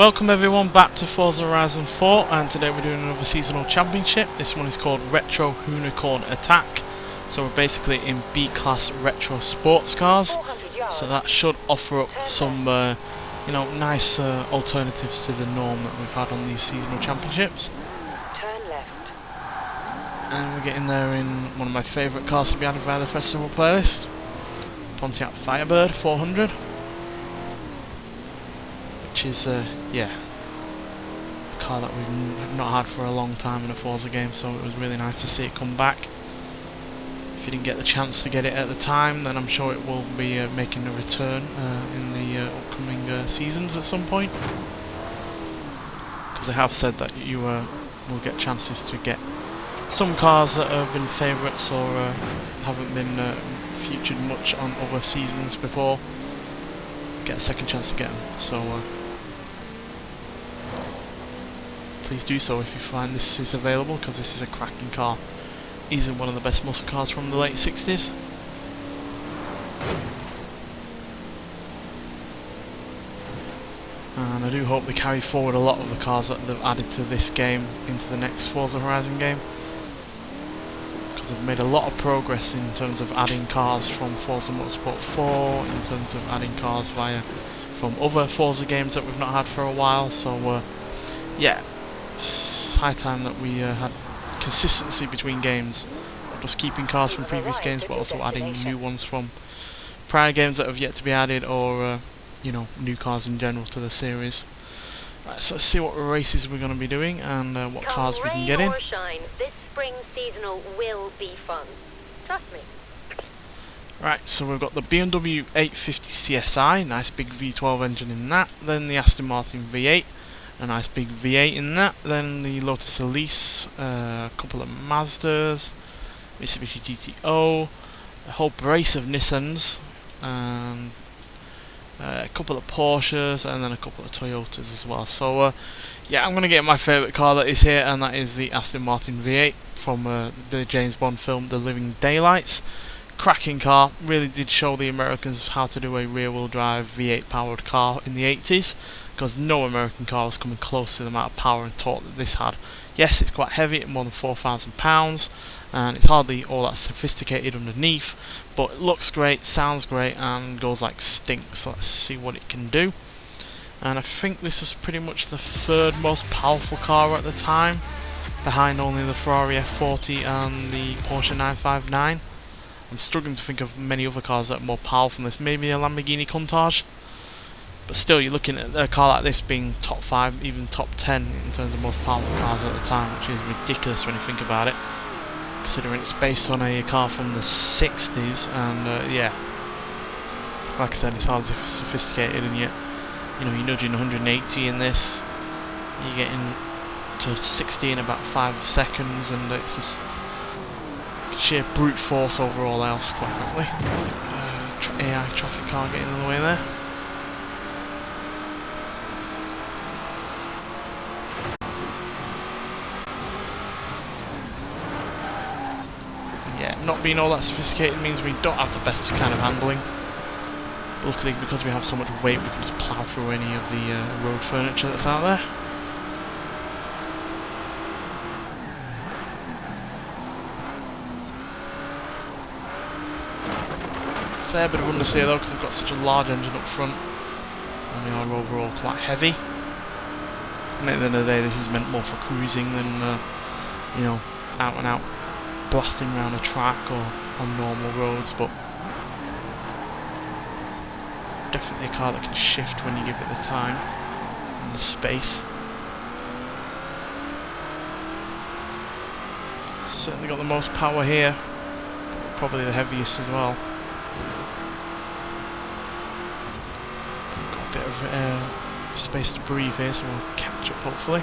Welcome everyone back to Forza Horizon 4, and today we're doing another seasonal championship. This one is called Retro Hoonicorn Attack. So we're basically in B-class retro sports cars, so that should offer up some nice alternatives to the norm that we've had on these seasonal championships. Turn left. And we're getting there in one of my favourite cars to be added via the festival playlist, Pontiac Firebird 400. Which is, a car that we've not had for a long time in a Forza game, so it was really nice to see it come back. If you didn't get the chance to get it at the time, then I'm sure it will be making a return in the upcoming seasons at some point. Because they have said that you will get chances to get some cars that have been favourites or haven't been featured much on other seasons before. Get a second chance to get them, so please do so if you find this is available, because this is a cracking car. Easily one of the best muscle cars from the late 60s. And I do hope they carry forward a lot of the cars that they've added to this game into the next Forza Horizon game, because they've made a lot of progress in terms of adding cars from Forza Motorsport 4, in terms of adding cars from other Forza games that we've not had for a while. So yeah, it's high time that we had consistency between games, not just keeping cars from previous games but also adding new ones from prior games that have yet to be added, or new cars in general to the series. Right, so let's see what races we're going to be doing and what cars we can get in. This spring seasonal will be fun. Trust me. Right, so we've got the BMW 850 CSI, nice big V12 engine in that. Then the Aston Martin V8, a nice big V8 in that. Then the Lotus Elise, a couple of Mazdas, Mitsubishi GTO, a whole brace of Nissans, and a couple of Porsches, and then a couple of Toyotas as well. So yeah, I'm going to get my favourite car that is here, and that is the Aston Martin V8 from the James Bond film The Living Daylights. Cracking car, really did show the Americans how to do a rear-wheel drive V8 powered car in the 80s, because no American car was coming close to the amount of power and torque that this had. Yes, it's quite heavy at more than 4,000 pounds, and it's hardly all that sophisticated underneath, but it looks great, sounds great, and goes like stink. So let's see what it can do. And I think this was pretty much the third most powerful car at the time, behind only the Ferrari F40 and the Porsche 959. I'm struggling to think of many other cars that are more powerful than this. Maybe a Lamborghini Countach, but still, you're looking at a car like this being top 5, even top 10 in terms of most powerful cars at the time, which is ridiculous when you think about it, considering it's based on a car from the 60s. And yeah, like I said, it's hardly sophisticated, and yet you're nudging 180 in this. You're getting to 60 in about 5 seconds, and it's just sheer brute force over all else, quite frankly. AI traffic car getting in the way there. Yeah, not being all that sophisticated means we don't have the best kind of handling. Luckily, because we have so much weight, we can just plough through any of the road furniture that's out there. Fair bit of understeer though, because they've got such a large engine up front, and they are overall quite heavy. And at the end of the day, this is meant more for cruising than out and out blasting around a track or on normal roads. But definitely a car that can shift when you give it the time and the space. Certainly got the most power here, probably the heaviest as well. Bit of space to breathe here, so we'll catch up hopefully.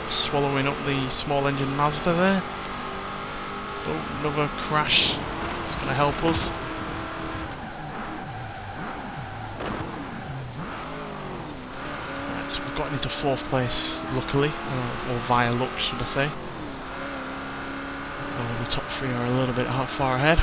Swallowing up the small engine Mazda there. Oh, another crash. It's going to help us. Right, so we've gotten into 4th place, luckily, or via luck, should I say. Oh, the top 3 are a little bit far ahead.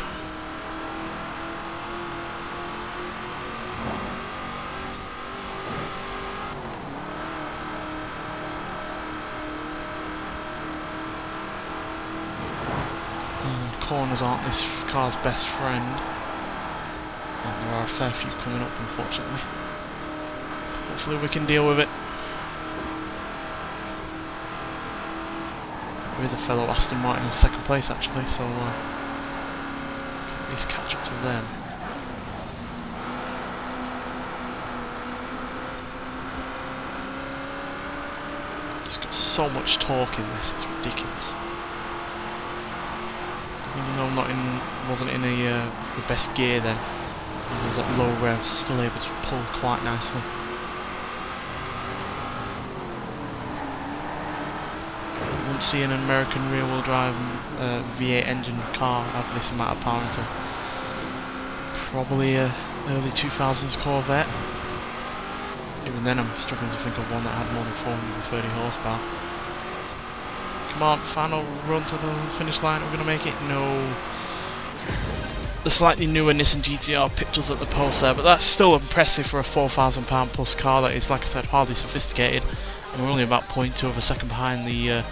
corners aren't this car's best friend. And there are a fair few coming up, unfortunately. Hopefully we can deal with it. There is a fellow Aston Martin in second place actually, so at least catch up to them. It's got so much torque in this, it's ridiculous. Even though wasn't in the best gear then, I was at low revs, still able to pull quite nicely. You won't see an American rear-wheel drive V8 engine car have this amount of power until probably a early 2000s Corvette. Even then I'm struggling to think of one that had more than 430 horsepower. Come on, final run to the finish line, we're going to make it? No. The slightly newer Nissan GTR pipped us at the post there, but that's still impressive for a £4,000 plus car that is, like I said, hardly sophisticated. And we're only about 0.2 of a second behind the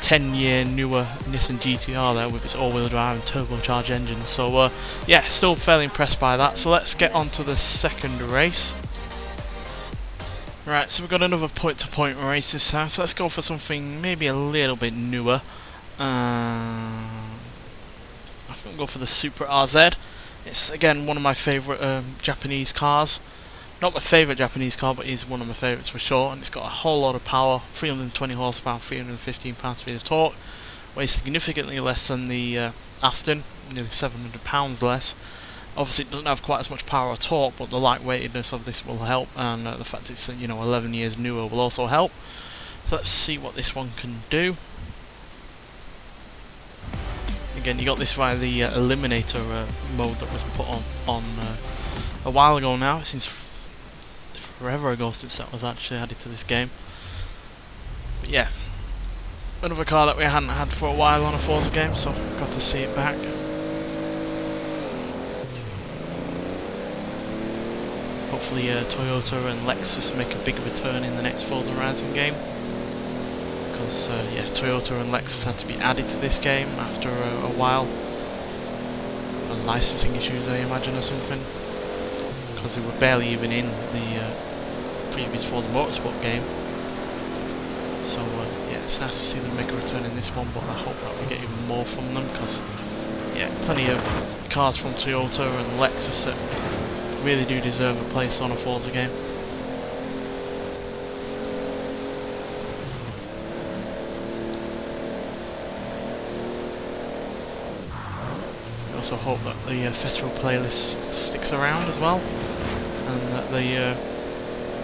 10-year newer Nissan GTR there with its all-wheel drive and turbocharged engine. So yeah, still fairly impressed by that. So let's get on to the second race. Right, so we've got another point-to-point race this time, so let's go for something maybe a little bit newer. I think we'll go for the Supra RZ. It's again one of my favourite Japanese cars. Not my favourite Japanese car, but it's one of my favourites for sure. And it's got a whole lot of power, 320 horsepower, 315 pound-feet of torque. Weighs significantly less than the Aston, nearly 700 pounds less. Obviously it doesn't have quite as much power or torque, but the lightweightedness of this will help, and the fact it's 11 years newer will also help. So let's see what this one can do. Again, you got this via the Eliminator mode that was put on a while ago now. It seems forever ago since that was actually added to this game. But yeah, another car that we hadn't had for a while on a Forza game, so got to see it back. Hopefully Toyota and Lexus make a big return in the next Forza Horizon game. Because yeah, Toyota and Lexus had to be added to this game after a while. Licensing issues, I imagine, or something. Because they were barely even in the previous Forza Motorsport game. So yeah, it's nice to see them make a return in this one, but I hope that we get even more from them, because yeah, plenty of cars from Toyota and Lexus that really do deserve a place on a Forza game. I also hope that the festival playlist sticks around as well, and that they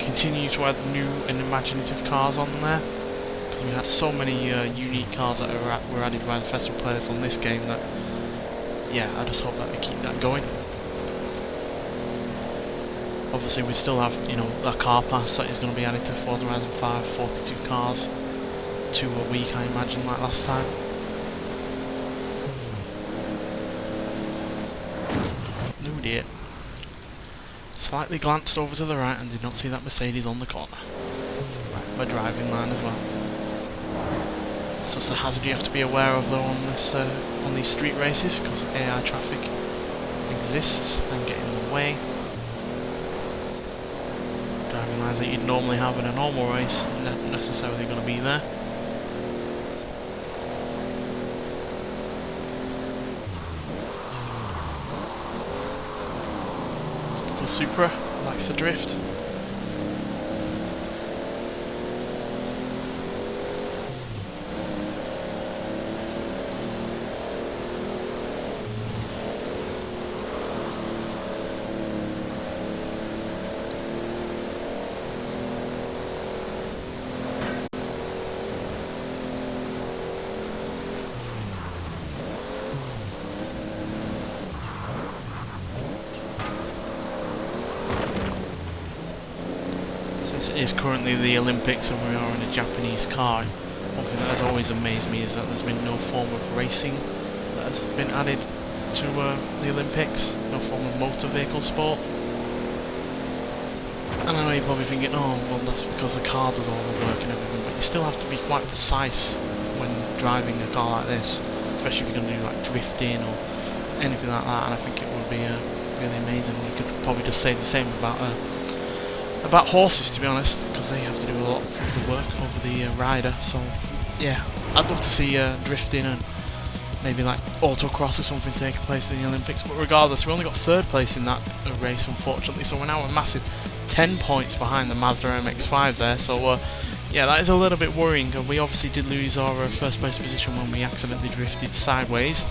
continue to add new and imaginative cars on there, because we had so many unique cars that were added by the festival playlist on this game that, yeah, I just hope that they keep that going. Obviously we still have, a car pass that is going to be added to Forza Horizon 5, 42 cars, 2 a week I imagine, like last time. No dear. Slightly glanced over to the right and did not see that Mercedes on the corner. Right, my driving line as well. It's just a hazard you have to be aware of though on these street races, because AI traffic exists and get in the way. Driving lines that you'd normally have in a normal race not necessarily going to be there. Typical Supra, likes to drift. Since it is currently the Olympics and we are in a Japanese car, one thing that has always amazed me is that there's been no form of racing that has been added to the Olympics, no form of motor vehicle sport. And I know you're probably thinking, oh well, that's because the car does all the work and everything, but you still have to be quite precise when driving a car like this. especially if you're going to do like drifting or anything like that. And I think it would be really amazing. You could probably just say the same about horses, to be honest, because they have to do a lot of the work over the rider. So yeah, I'd love to see drifting and maybe like autocross or something taking place in the Olympics. But regardless, we only got 3rd place in that race, unfortunately, so we're now a massive 10 points behind the Mazda MX-5 there. So yeah, that is a little bit worrying. We obviously did lose our 1st place position when we accidentally drifted sideways,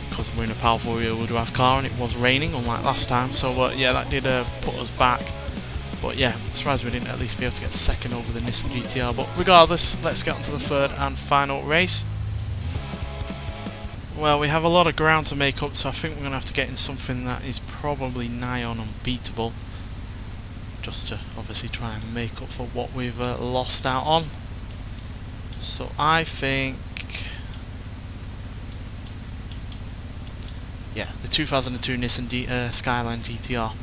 because we're in a powerful rear-wheel drive car and it was raining, unlike last time. So yeah, that did put us back. But yeah, I'm surprised we didn't at least be able to get 2nd over the Nissan GTR. But regardless, let's get on to the 3rd and final race. Well, we have a lot of ground to make up, so I think we're going to have to get in something that is probably nigh on unbeatable, just to obviously try and make up for what we've lost out on. So I think, yeah, the 2002 Nissan Skyline GTR.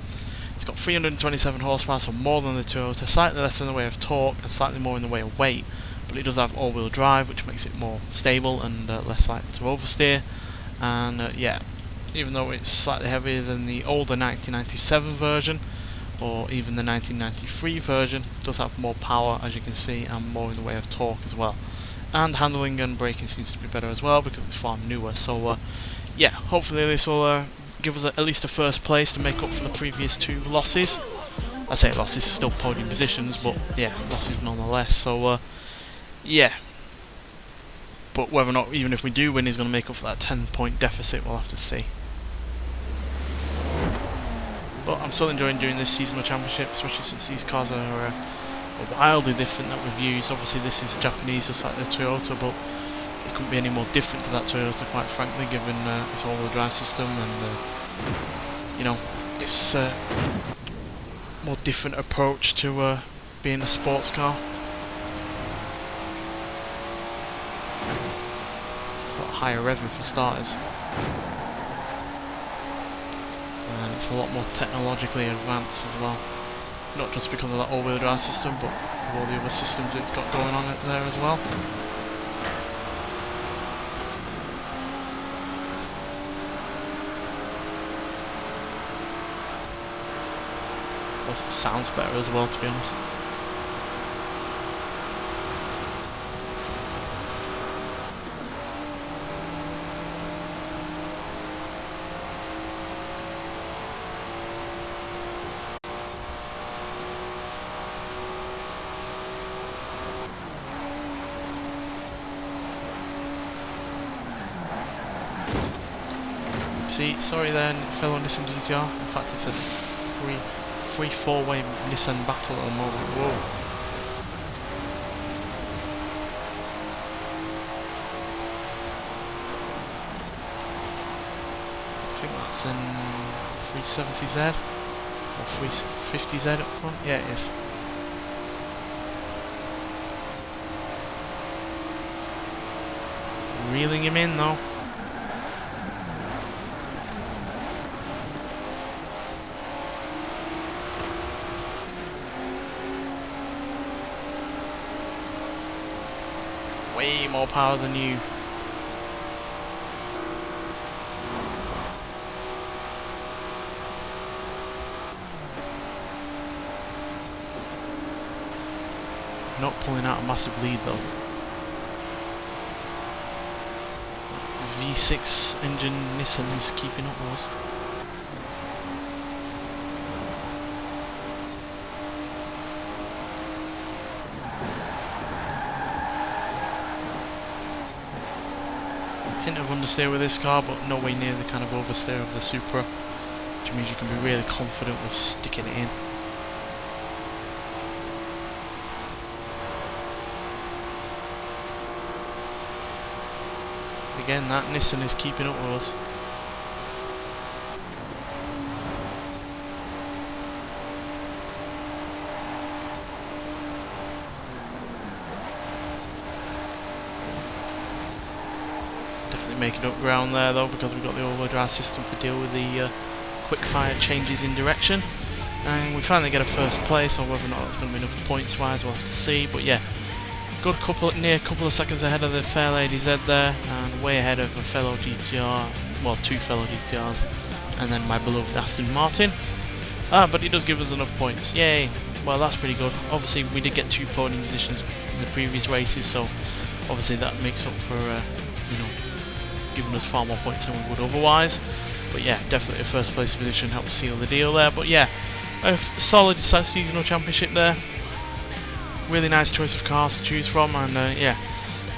It's got 327 horsepower, so more than the Toyota, slightly less in the way of torque and slightly more in the way of weight, but it does have all-wheel drive, which makes it more stable and less likely to oversteer. And yeah, even though it's slightly heavier than the older 1997 version or even the 1993 version, it does have more power, as you can see, and more in the way of torque as well. And handling and braking seems to be better as well because it's far newer. So yeah, hopefully this will give us at least a 1st place to make up for the previous 2 losses. I say losses, still podium positions, but yeah, losses nonetheless. So yeah, but whether or not, even if we do win, is going to make up for that 10-point deficit, we'll have to see. But I'm still enjoying doing this seasonal championship, especially since these cars are wildly different that we've used. Obviously this is Japanese, just like the Toyota, but it couldn't be any more different to that Toyota, quite frankly, given its all-wheel drive system and you know, it's a more different approach to being a sports car. Sort of higher revving for starters, and it's a lot more technologically advanced as well. Not just because of that all-wheel drive system, but all the other systems it's got going on there as well. Also, it sounds better as well, to be honest. See, sorry then, fellow Nissan GTR. In fact, it's a free four-way Nissan battle at the moment. Whoa. I think that's an 370Z or 350Z up front. Yeah, it is. Reeling him in though. Way more power than you. Not pulling out a massive lead though. V6 engine Nissan is keeping up with us. Hint of understeer with this car, but no way near the kind of oversteer of the Supra, which means you can be really confident with sticking it in. Again, that Nissan is keeping up with us. Definitely making up ground there though, because we've got the all-wheel drive system to deal with the quick fire changes in direction. And we finally get a first place, or whether or not that's going to be enough points wise, we'll have to see. But yeah, good near couple of seconds ahead of the Fair Lady Z there, and way ahead of a fellow GTR, well, 2 fellow GTRs, and then my beloved Aston Martin. But he does give us enough points, yay! Well, that's pretty good. Obviously, we did get 2 podium positions in the previous races, so obviously that makes up for, you know, giving us far more points than we would otherwise. But yeah, definitely a first place position helps seal the deal there. But yeah, a solid seasonal championship there. Really nice choice of cars to choose from, and yeah,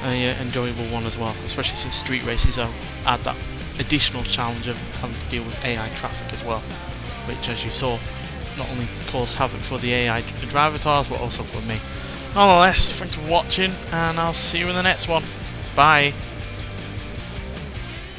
an enjoyable one as well, especially since street races add that additional challenge of having to deal with AI traffic as well, which, as you saw, not only caused havoc for the AI driver cars but also for me. Nonetheless, thanks for watching, and I'll see you in the next one. Bye.